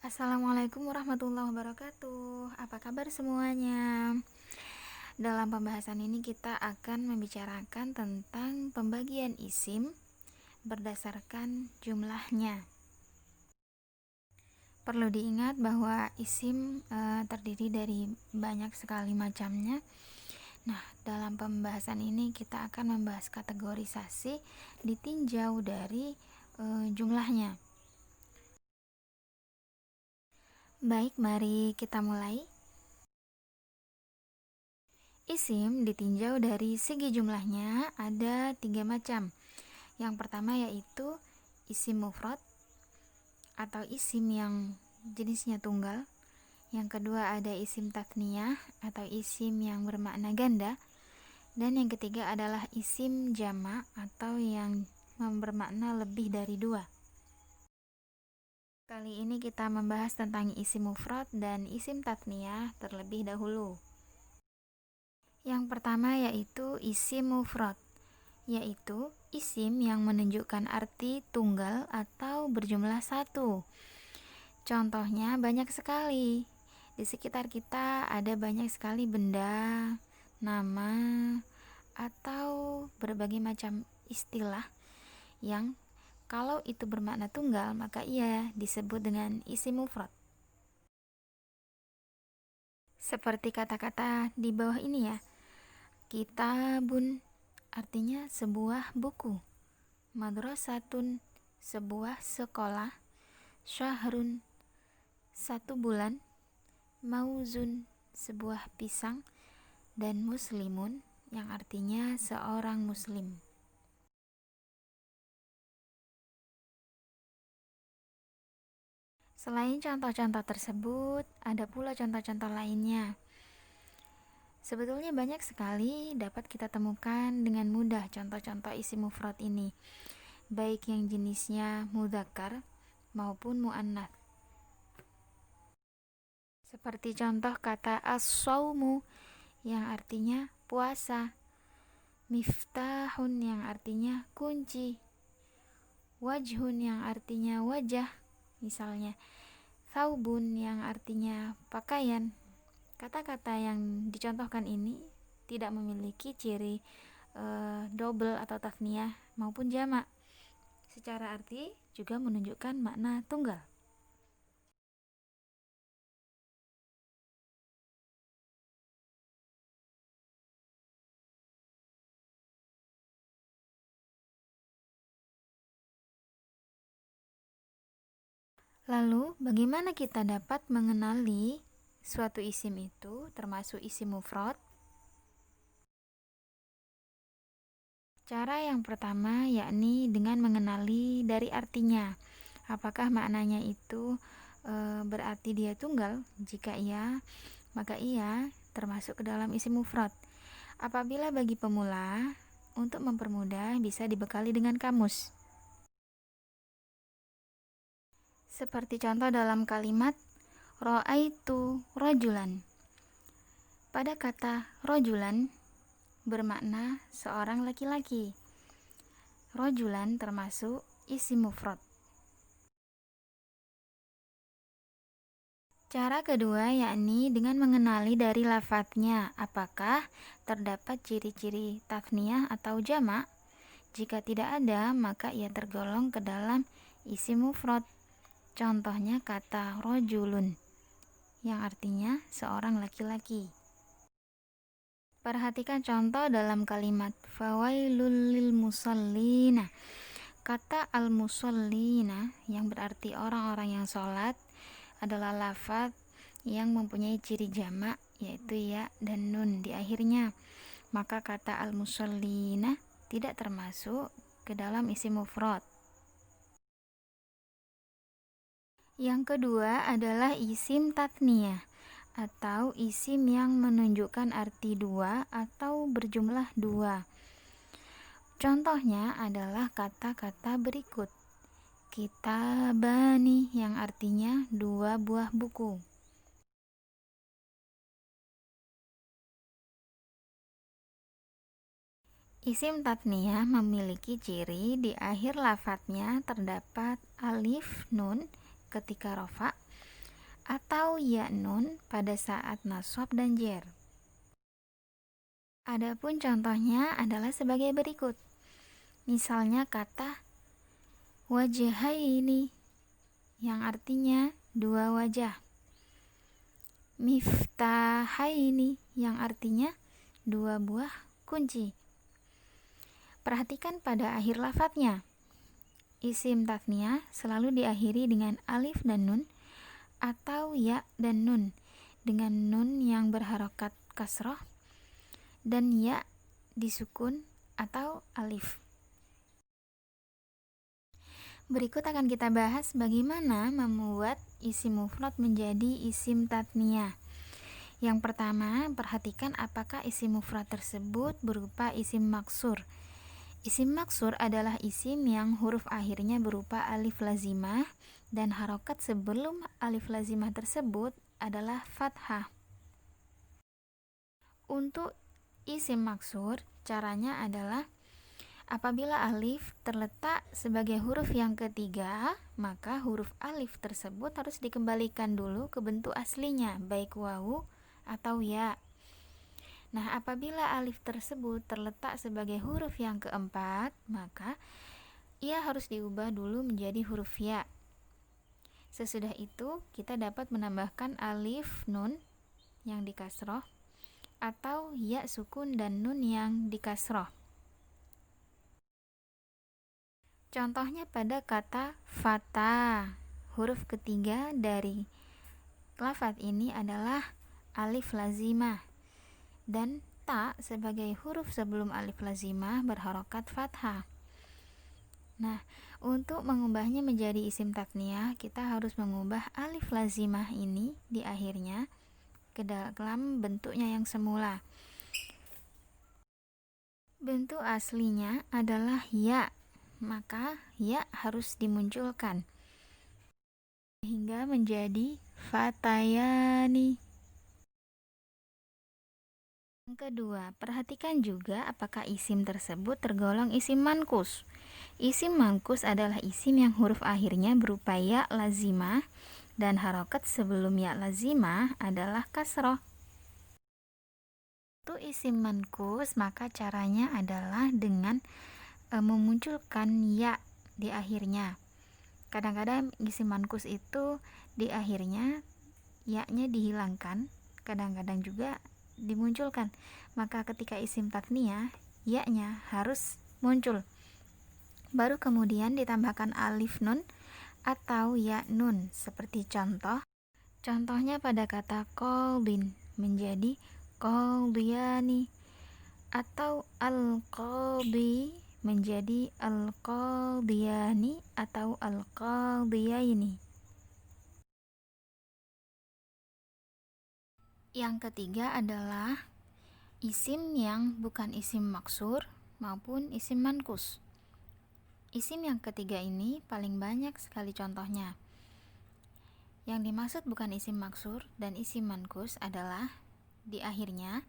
Assalamualaikum warahmatullahi wabarakatuh. Apa kabar semuanya? Dalam pembahasan ini kita akan membicarakan tentang pembagian isim berdasarkan jumlahnya. Perlu diingat bahwa isim terdiri dari banyak sekali macamnya. Nah, dalam pembahasan ini kita akan membahas kategorisasi ditinjau dari jumlahnya. Baik, mari kita mulai. Isim ditinjau dari segi jumlahnya ada 3 macam. Yang pertama yaitu isim mufrad atau isim yang jenisnya tunggal. Yang kedua ada isim tatniyah atau isim yang bermakna ganda. Dan yang ketiga adalah isim jama' atau yang bermakna lebih dari 2. Kali ini kita membahas tentang isim mufrad dan isim tatniyah terlebih dahulu. Yang pertama yaitu isim mufrad, yaitu isim yang menunjukkan arti tunggal atau berjumlah 1. Contohnya banyak sekali. Di sekitar kita ada banyak sekali benda, nama, atau berbagai macam istilah yang kalau itu bermakna tunggal maka ia disebut dengan isim mufrad. Seperti kata-kata di bawah ini ya. Kitabun artinya sebuah buku. Madrasatun sebuah sekolah. Syahrun 1 bulan. Mauzun sebuah pisang. Dan muslimun yang artinya seorang muslim. Selain contoh-contoh tersebut, ada pula contoh-contoh lainnya. Sebetulnya banyak sekali dapat kita temukan dengan mudah contoh-contoh isim mufrad ini, baik yang jenisnya mudzakkar maupun muannats. Seperti contoh kata as-shaumu yang artinya puasa, miftahun yang artinya kunci, wajhun yang artinya wajah, misalnya thaubun yang artinya pakaian. Kata-kata yang dicontohkan ini tidak memiliki ciri double atau tasniyah maupun jamak. Secara arti juga menunjukkan makna tunggal. Lalu, bagaimana kita dapat mengenali suatu isim itu termasuk isim mufrad? Cara yang pertama yakni dengan mengenali dari artinya. Apakah maknanya itu berarti dia tunggal? Jika iya, maka ia termasuk ke dalam isim mufrad. Apabila bagi pemula, untuk mempermudah bisa dibekali dengan kamus. Seperti contoh dalam kalimat ra'aitu rajulan. Pada kata rajulan bermakna seorang laki-laki. Rajulan termasuk isim mufrad. Cara kedua yakni dengan mengenali dari lafadznya apakah terdapat ciri-ciri tasniyah atau jamak. Jika tidak ada, maka ia tergolong ke dalam isim mufrad. Contohnya kata rojulun yang artinya seorang laki-laki. Perhatikan contoh dalam kalimat fawailul lil musallina. Kata al-musallina yang berarti orang-orang yang sholat adalah lafaz yang mempunyai ciri jamak yaitu ya dan nun di akhirnya. Maka kata al-musallina tidak termasuk ke dalam isim mufrad. Yang kedua adalah isim tatniyah atau isim yang menunjukkan arti 2 atau berjumlah 2. Contohnya adalah kata-kata berikut. Kitabani yang artinya 2 buah buku. Isim tatniyah memiliki ciri di akhir lafadznya terdapat alif nun ketika rofa atau ya nun pada saat nasab dan jer. Adapun contohnya adalah sebagai berikut. Misalnya kata wajhaini yang artinya dua wajah. Miftahaini yang artinya dua buah kunci. Perhatikan pada akhir lafadznya. Isim tasniyah selalu diakhiri dengan alif dan nun atau ya dan nun, dengan nun yang berharokat kasroh dan ya disukun atau alif. Berikut akan kita bahas bagaimana membuat isim mufrad menjadi isim tasniyah. Yang pertama, perhatikan apakah isim mufrad tersebut berupa isim maksur. Isim maksur adalah isim yang huruf akhirnya berupa alif lazimah dan harokat sebelum alif lazimah tersebut adalah fathah. Untuk isim maksur, caranya adalah apabila alif terletak sebagai huruf yang ketiga, maka huruf alif tersebut harus dikembalikan dulu ke bentuk aslinya, baik wawu atau ya. Nah, apabila alif tersebut terletak sebagai huruf yang keempat, maka ia harus diubah dulu menjadi huruf ya. Sesudah itu, kita dapat menambahkan alif nun yang dikasroh atau ya sukun dan nun yang dikasroh. Contohnya pada kata fata, huruf ketiga dari lafadz ini adalah alif lazimah, dan ta sebagai huruf sebelum alif lazimah berharokat fathah. Nah, untuk mengubahnya menjadi isim tasniyah, kita harus mengubah alif lazimah ini di akhirnya ke dalam bentuknya yang semula. Bentuk aslinya adalah ya, maka ya harus dimunculkan hingga menjadi fatayani. Yang kedua, perhatikan juga apakah isim tersebut tergolong isim mankus. Isim mankus adalah isim yang huruf akhirnya berupa ya lazimah dan harokat sebelum ya lazimah adalah kasroh. Untuk isim mankus, maka caranya adalah dengan memunculkan ya di akhirnya. Kadang-kadang isim mankus itu di akhirnya ya-nya dihilangkan, kadang-kadang juga dimunculkan. Maka ketika isim tasniyah, ya-nya harus muncul. Baru kemudian ditambahkan alif nun atau ya nun, seperti contohnya pada kata qaldin menjadi qaldiyani, atau al-qaldi menjadi al-qaldiyani atau al-qaldiyaini. Yang ketiga adalah isim yang bukan isim maksur maupun isim mankus. Isim yang ketiga ini paling banyak sekali contohnya. Yang dimaksud bukan isim maksur dan isim mankus adalah di akhirnya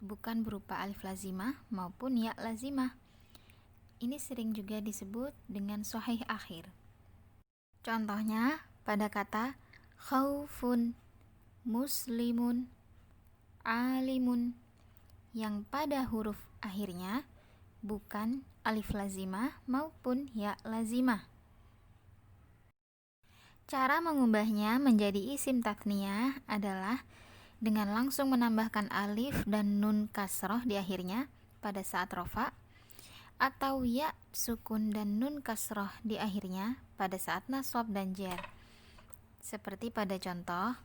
bukan berupa alif lazimah maupun ya lazimah. Ini sering juga disebut dengan shahih akhir. Contohnya pada kata khaufun, muslimun, alimun, yang pada huruf akhirnya bukan alif lazimah maupun ya lazimah. Cara mengubahnya menjadi isim tasniyah adalah dengan langsung menambahkan alif dan nun kasroh di akhirnya pada saat rofa, atau ya sukun dan nun kasroh di akhirnya pada saat nasab dan jer. Seperti pada contoh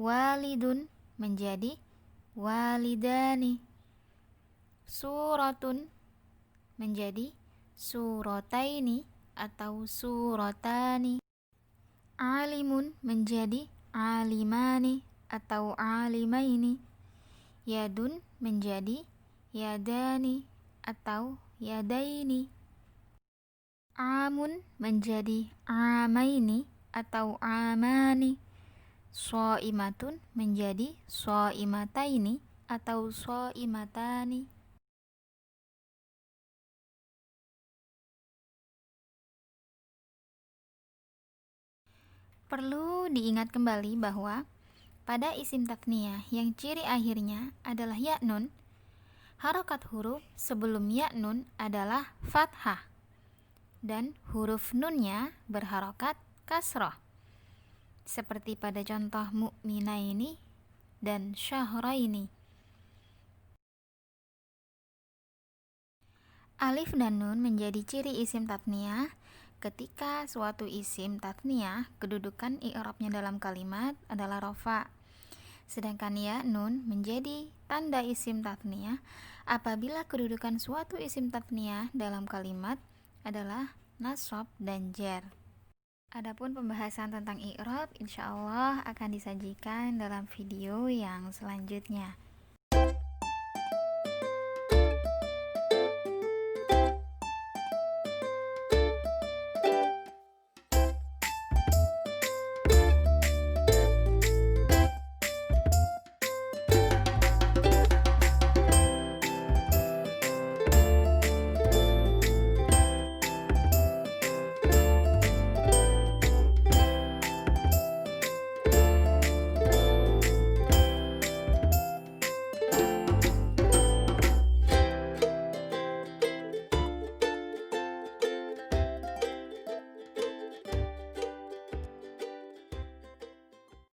walidun menjadi walidani, suratun menjadi surataini atau suratani, alimun menjadi alimani atau alimaini, yadun menjadi yadani atau yadaini, amun menjadi amaini atau amani, shaimatun menjadi shaimataini atau shaimatani. Perlu diingat kembali bahwa pada isim tatniyah yang ciri akhirnya adalah ya nun, harokat huruf sebelum ya nun adalah fathah dan huruf nunnya berharokat kasroh, seperti pada contoh mu'minaini dan syahraini. Alif dan nun menjadi ciri isim tatniyah ketika suatu isim tatniyah kedudukan i'rabnya dalam kalimat adalah rofa. Sedangkan ya nun menjadi tanda isim tatniyah apabila kedudukan suatu isim tatniyah dalam kalimat adalah nasab dan jar. Adapun pembahasan tentang i'rab insyaallah akan disajikan dalam video yang selanjutnya.